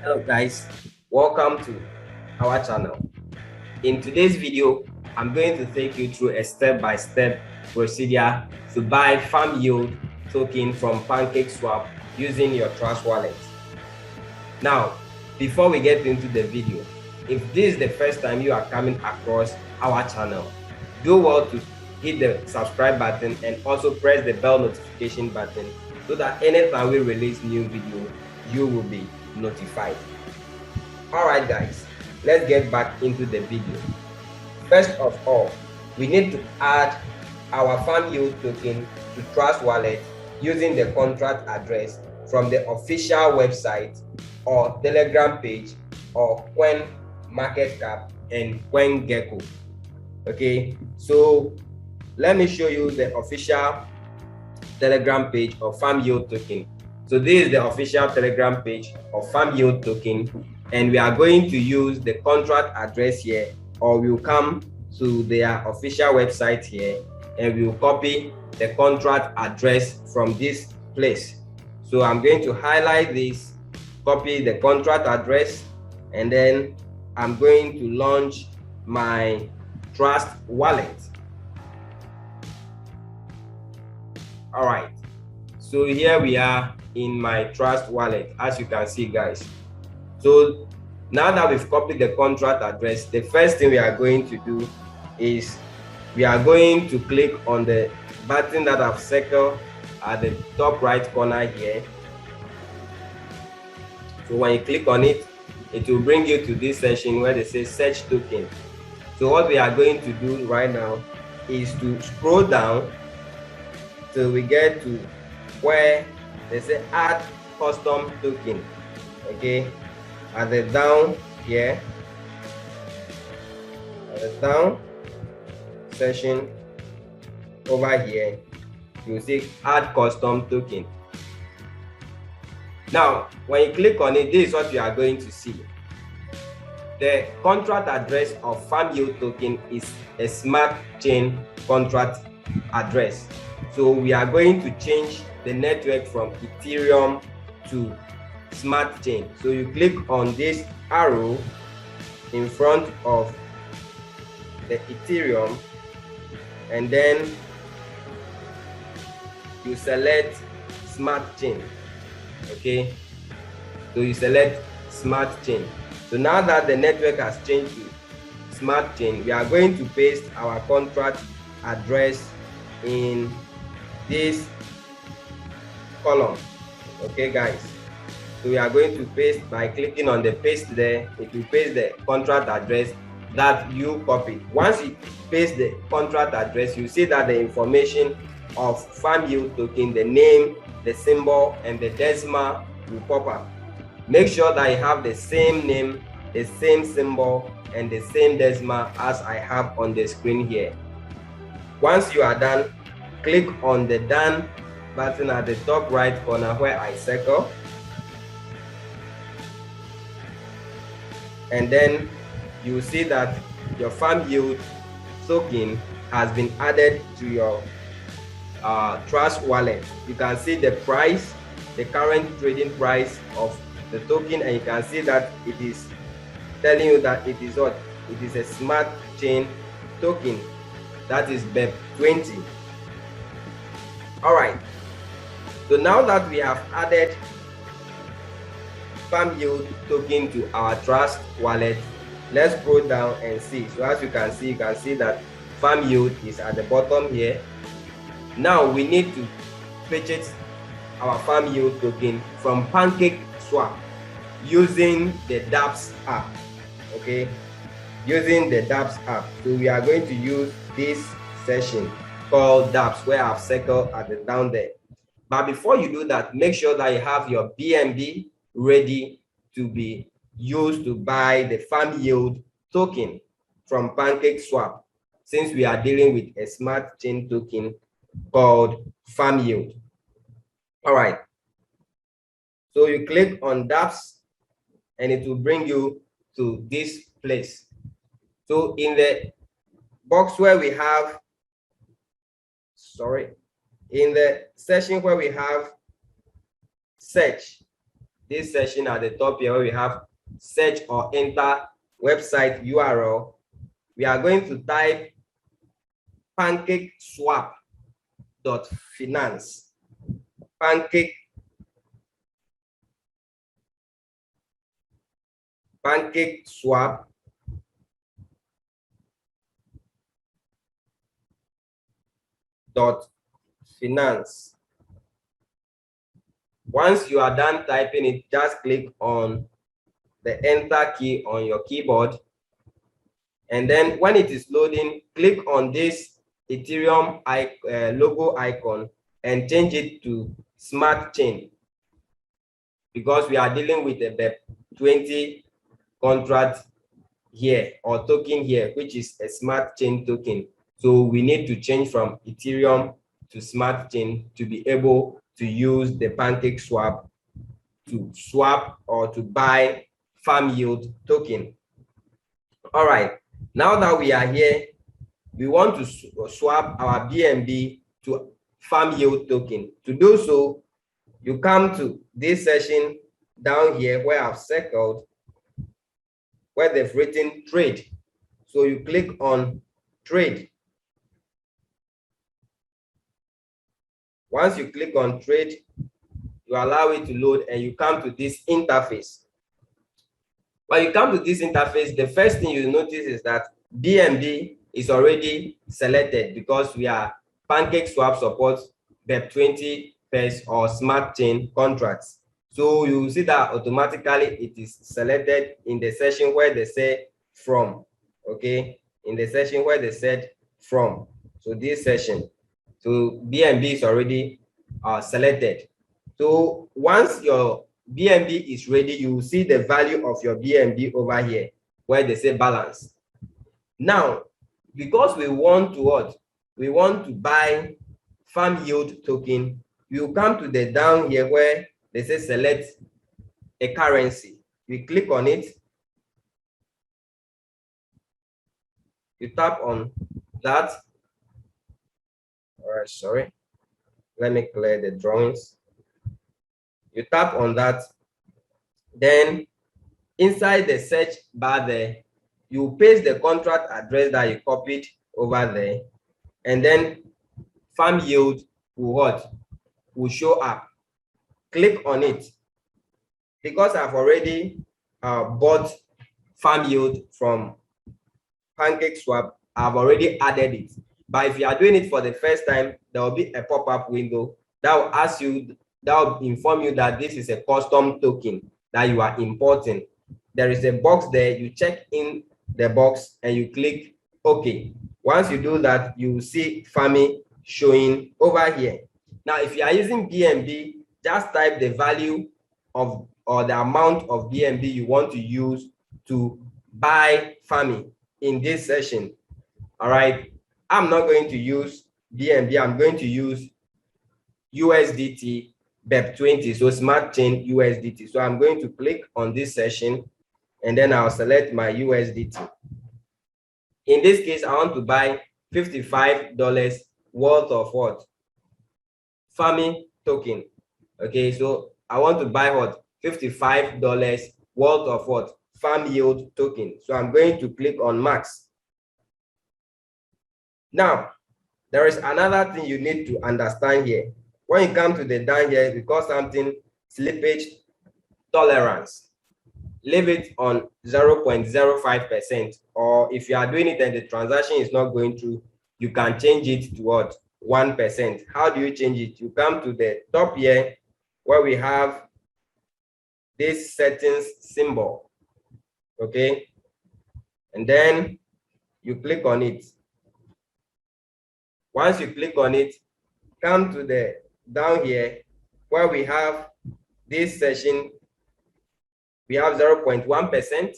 Hello guys, welcome to our channel. In today's video, I'm going to take you through a step-by-step procedure to buy FarmYield token from PancakeSwap using your Trustwallet. Now, before we get into the video, if this is the first time you are coming across our channel, do well to hit the subscribe button and also press the bell notification button so that anytime we release new video, you will be notified. All right guys, let's get back into the video. First of all, we need to add our FarmYield token to Trustwallet using the contract address from the official website or Telegram page or CoinMarketCap and CoinGecko. Okay, so let me show you the official Telegram page of FarmYield token. So this is the official Telegram page of FarmYield token, and we are going to use the contract address here, or we'll come to their official website here and we'll copy the contract address from this place. So I'm going to highlight this, copy the contract address, and then I'm going to launch my Trust wallet. All right, so here we are in my Trust wallet, as you can see guys. So now that we've copied the contract address, the first thing we are going to do is we are going to click on the button that I've circled at the top right corner here. So when you click on it, it will bring you to this section where they say search token. So what we are going to do right now is to scroll down till we get to where they say add custom token. Okay, at the down here, at the down section over here, you see add custom token. Now when you click on it, this is what you are going to see. The contract address of FarmYield token is a smart chain contract address. So we are going to change the network from Ethereum to smart chain. So you click on this arrow in front of the Ethereum, and then you select smart chain. Okay, so you select smart chain. So now that the network has changed to smart chain, we are going to paste our contract address in this column. Okay guys, so we are going to paste by clicking on the paste there. It will paste the contract address that you copied. Once you paste the contract address, you see that the information of FarmYield token, the name, the symbol, and the decimal will pop up. Make sure that you have the same name, the same symbol, and the same decimal as I have on the screen here. Once you are done, click on the done button at the top right corner where I circle, and then you will see that your FarmYield token has been added to your Trust wallet. You can see the price, the current trading price of the token, and you can see that it is telling you that it is what? It is a smart chain token, that is BEP20. All right, so now that we have added FarmYield token to our Trust wallet, let's scroll down and see. So as you can see that FarmYield is at the bottom here. Now we need to purchase our FarmYield token from PancakeSwap using the dApps app. Okay, using the dApps app. So we are going to use this session called dApps, where I've circled at the down there. But before you do that, make sure that you have your BNB ready to be used to buy the FarmYield token from PancakeSwap, since we are dealing with a smart chain token called FarmYield. All right, so you click on dApps and it will bring you to this place. So in the box where we have, in the section where we have search, this session at the top here where we have search or enter website URL, we are going to type PancakeSwap.finance. PancakeSwap.finance. Once you are done typing it, just click on the enter key on your keyboard. And then when it is loading, click on this Ethereum logo icon and change it to Smart Chain, because we are dealing with a BEP20 contract here or token here, which is a Smart Chain token. So we need to change from Ethereum to Smart Chain to be able to use the PancakeSwap to swap or to buy FarmYield token. All right, now that we are here, we want to swap our BNB to FarmYield token. To do so, you come to this session down here where I've circled, where they've written trade. So you click on trade. Once you click on trade, you allow it to load and you come to this interface. When you come to this interface, the first thing you notice is that BNB is already selected because we are PancakeSwap supports BEP20 pairs or smart chain contracts. So you see that automatically it is selected in the section where they say from, okay? In the section where they said from. So this session, so BNB is already selected. So once your BNB is ready, you will see the value of your BNB over here where they say balance. Now, because we want to what? We want to buy FarmYield token, you come to the down here where they say select a currency. We click on it. You tap on that. All right, sorry. Let me clear the drawings. You tap on that. Then inside the search bar there, you paste the contract address that you copied over there, and then FarmYield will what? Will show up. Click on it. Because I've already bought FarmYield from PancakeSwap, I've already added it. But if you are doing it for the first time, there will be a pop-up window that will ask you, that will inform you that this is a custom token that you are importing. There is a box there, you check in the box and you click OK. Once you do that, you will see Farmy showing over here. Now, if you are using BNB, just type the value of or the amount of BNB you want to use to buy Farmy in this session. All right, I'm not going to use BNB, I'm going to use USDT BEP20, so smart chain USDT. So I'm going to click on this session and then I'll select my USDT. In this case, I want to buy $55 worth of what? Farming token. Okay, so I want to buy what? $55 worth of what? FarmYield token. So I'm going to click on max. Now, there is another thing you need to understand here. When you come to the down here, we call something slippage tolerance. Leave it on 0.05%, or if you are doing it and the transaction is not going through, you can change it to what? 1%. How do you change it? You come to the top here where we have this settings symbol, okay? And then you click on it. Once you click on it, come to the down here where we have this session. We have 0.1%,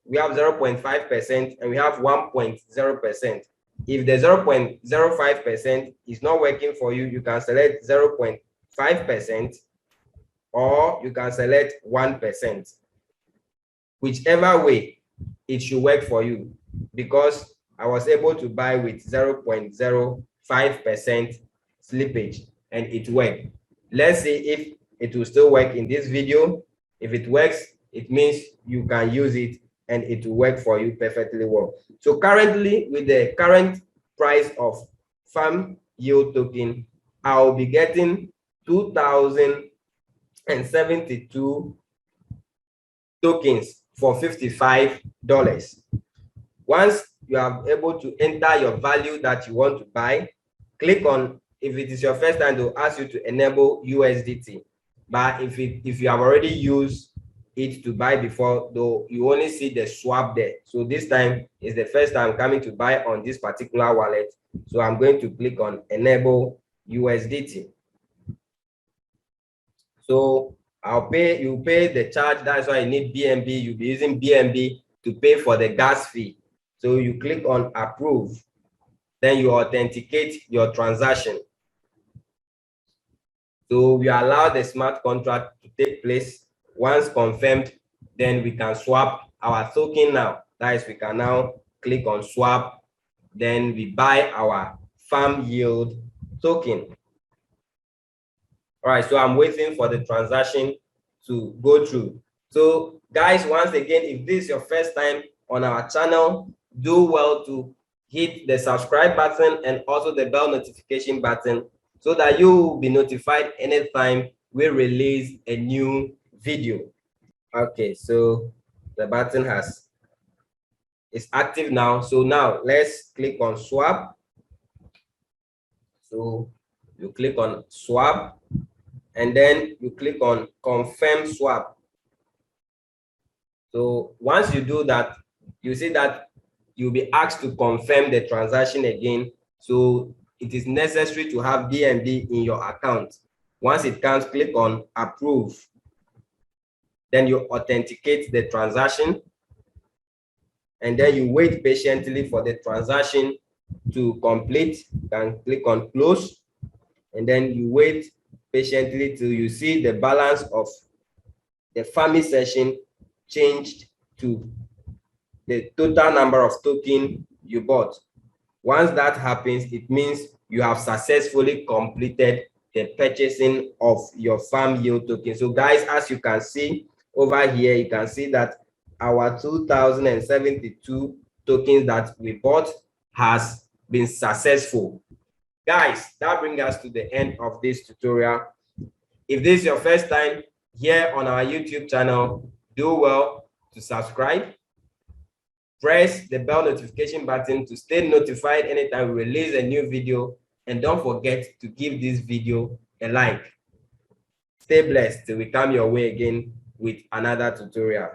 we have 0.5%, and we have 1.0%. If the 0.05% is not working for you, you can select 0.5% or you can select 1%. Whichever way, it should work for you, because I was able to buy with 0.05% slippage and it worked. Let's see if it will still work in this video. If it works, it means you can use it and it will work for you perfectly well. So currently, with the current price of FarmYield token, I'll be getting 2,072 tokens for $55. Once you are able to enter your value that you want to buy, click on, if it is your first time, they'll ask you to enable USDT. But if you have already used it to buy before, though, you only see the swap there. So this time is the first time coming to buy on this particular wallet. So I'm going to click on enable USDT. So you pay the charge. That's why you need BNB. You'll be using BNB to pay for the gas fee. So you click on approve, then you authenticate your transaction. So we allow the smart contract to take place. Once confirmed, then we can swap our token now. That is, we can now click on swap, then we buy our FarmYield token. All right, so I'm waiting for the transaction to go through. So guys, once again, if this is your first time on our channel, do well to hit the subscribe button and also the bell notification button so that you will be notified anytime we release a new video. Okay, so the button is active now. So now let's click on swap. So you click on swap and then you click on confirm swap. So once you do that, you see that you'll be asked to confirm the transaction again. So it is necessary to have BNB in your account. Once it comes, click on approve. Then you authenticate the transaction. And then you wait patiently for the transaction to complete. You can click on close. And then you wait patiently till you see the balance of the farming session changed to the total number of tokens you bought. Once that happens, it means you have successfully completed the purchasing of your FarmYield token. So guys, as you can see over here, you can see that our 2,072 tokens that we bought has been successful. Guys, that brings us to the end of this tutorial. If this is your first time here on our YouTube channel, do well to subscribe. Press the bell notification button to stay notified anytime we release a new video. And don't forget to give this video a like. Stay blessed till we come your way again with another tutorial.